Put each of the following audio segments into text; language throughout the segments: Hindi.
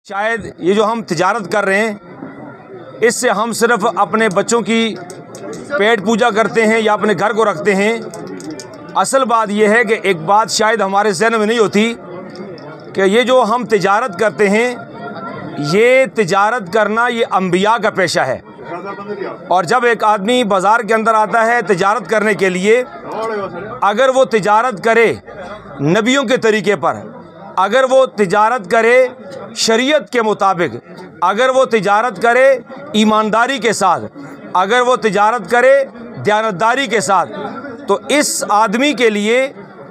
शायद ये जो हम तिजारत कर रहे हैं इससे हम सिर्फ अपने बच्चों की पेट पूजा करते हैं या अपने घर को रखते हैं। असल बात यह है कि एक बात शायद हमारे ज़हन में नहीं होती कि ये जो हम तिजारत करते हैं, ये तिजारत करना ये अंबिया का पेशा है। और जब एक आदमी बाज़ार के अंदर आता है तिजारत करने के लिए, अगर वो तिजारत करे नबियों के तरीके पर, अगर वो तिजारत करे शरीयत के मुताबिक, अगर वो तिजारत करे ईमानदारी के साथ, अगर वो तिजारत करे दयानतदारी के साथ, तो इस आदमी के लिए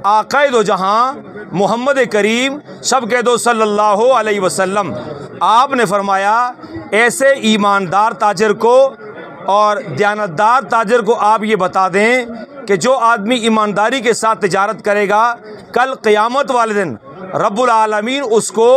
आक़ाए दो जहाँ मोहम्मद करीम सब कह दो सल्लल्लाहु अलैहि वसल्लम, आपने फरमाया ऐसे ईमानदार ताजर को और दयानतदार ताजर को आप ये बता दें कि जो आदमी ईमानदारी के साथ तिजारत करेगा, कल क़यामत वाले दिन रब्बुल आलमीन उसको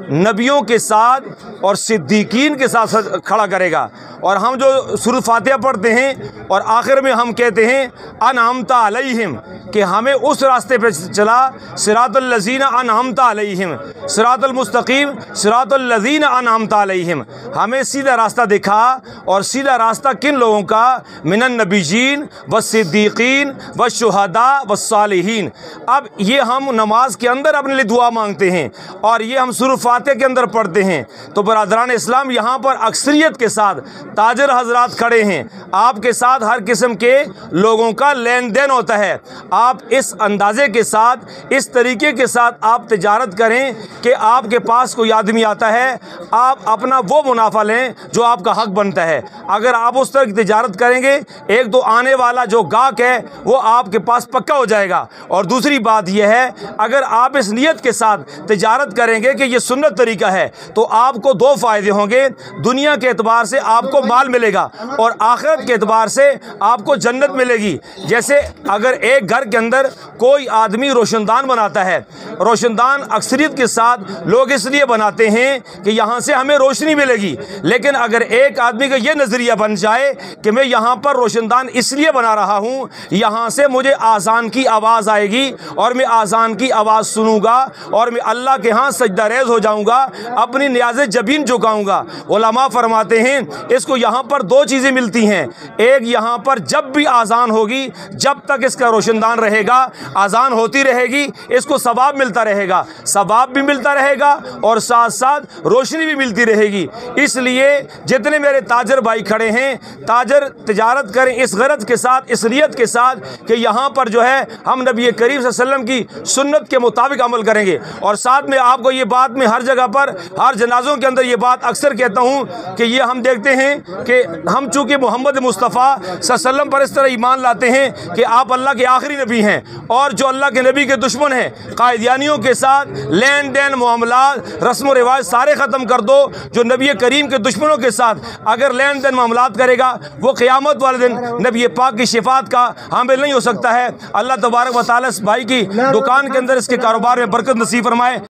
नबियों के साथ और सिद्दीकीन के साथ खड़ा करेगा। और हम जो सूरत फातिहा पढ़ते हैं और आखिर में हम कहते हैं अनअमता अलैहिम, कि हमें उस रास्ते पे चला, सिरातल लज़ीना अनअमता अलैहिम, सिरातल मुस्तकीम सिरातल लज़ीना अनअमता अलैहिम, हमें सीधा रास्ता दिखा। और सीधा रास्ता किन लोगों का? मिनन नबीयीन व सिद्दीकीन व शुहदा व सालिहीन। अब ये हम नमाज के अंदर अपने लिए दुआ मांगते हैं और ये हम सूरत फातिहा के अंदर पढ़ते हैं। तो बरादरान इस्लाम, यहाँ पर अक्सरियत के साथ ताजर हजरात खड़े हैं, आपके साथ हर किस्म के लोगों का लेन देन होता है। आप इस अंदाजे के साथ, इस तरीके के साथ आप तिजारत करें कि आपके पास कोई आदमी आता है, आप अपना वो मुनाफा लें जो आपका हक बनता है। अगर आप उस तरह की तिजारत करेंगे, एक तो आने वाला जो गाहक है वो आपके पास पक्का हो जाएगा। और दूसरी बात यह है, अगर आप इस नियत के साथ तिजारत करेंगे कि ये सुन्नत तरीका है, तो आपको दो फ़ायदे होंगे। दुनिया के एतबार से आपको माल मिलेगा और आखिरत के एतबार से आपको जन्नत मिलेगी। जैसे अगर एक घर के अंदर कोई आदमी रोशनदान बनाता है, रोशनदान अक्सरियत के साथ लोग इसलिए बनाते हैं कि यहाँ से हमें रोशनी मिलेगी। लेकिन अगर एक आदमी का ये नज़रिया बन जाए कि मैं यहाँ पर रोशनदान इसलिए बना रहा हूँ, यहाँ से मुझे आज़ान की आवाज़ आएगी और मैं आज़ान की आवाज़ सुनूंगा और मैं अल्लाह के यहाँ सजदा रेज़ हो जाऊँगा, अपनी नियाज़े जबीन झुकाऊँगा। उलमा फरमाते हैं इसको यहाँ पर दो चीज़ें मिलती हैं। एक, यहाँ पर जब भी आज़ान होगी, जब तक इसका रोशनदान रहेगा, आज़ान होती रहेगी, इसको सवाब मिलता रहेगा, सवाब भी मिलता रहेगा और साथ साथ रोशनी भी मिलती रहेगी। इसलिए जितने मेरे ताजर भाई खड़े हैं, ताजर तिजारत करें इस गरज के साथ, इस नियत के साथ कि यहाँ पर जो है हम नबी करीम सल्लल्लाहु अलैहि वसल्लम की सुन्नत के मुताबिक अमल करेंगे। और साथ में आपको ये बात मैं हर जगह पर, हर जनाज़ों के अंदर ये बात अक्सर कहता हूँ कि ये हम देखते हैं कि हम चूँकि मोहम्मद मुस्तफ़ा सल्लल्लाहु अलैहि वसल्लम पर इस तरह ईमान लाते हैं कि आप अल्लाह के आखिरी नबी हैं, और जो अल्लाह के नबी के दुश्मन हैं, कायदियानियों के साथ लेन देन मामलात रस्म व रिवाज सारे ख़त्म कर दो। जो नबी करीम के दुश्मनों के साथ अगर लेन देन मामलात करेगा, वो क़यामत वाले दिन नबी पाक की शिफात का हामिल नहीं हो सकता है। अल्लाह तबारक व तआला इस भाई की दुकान के अंदर, इसके कारोबार में बरकत नसीब फरमाए।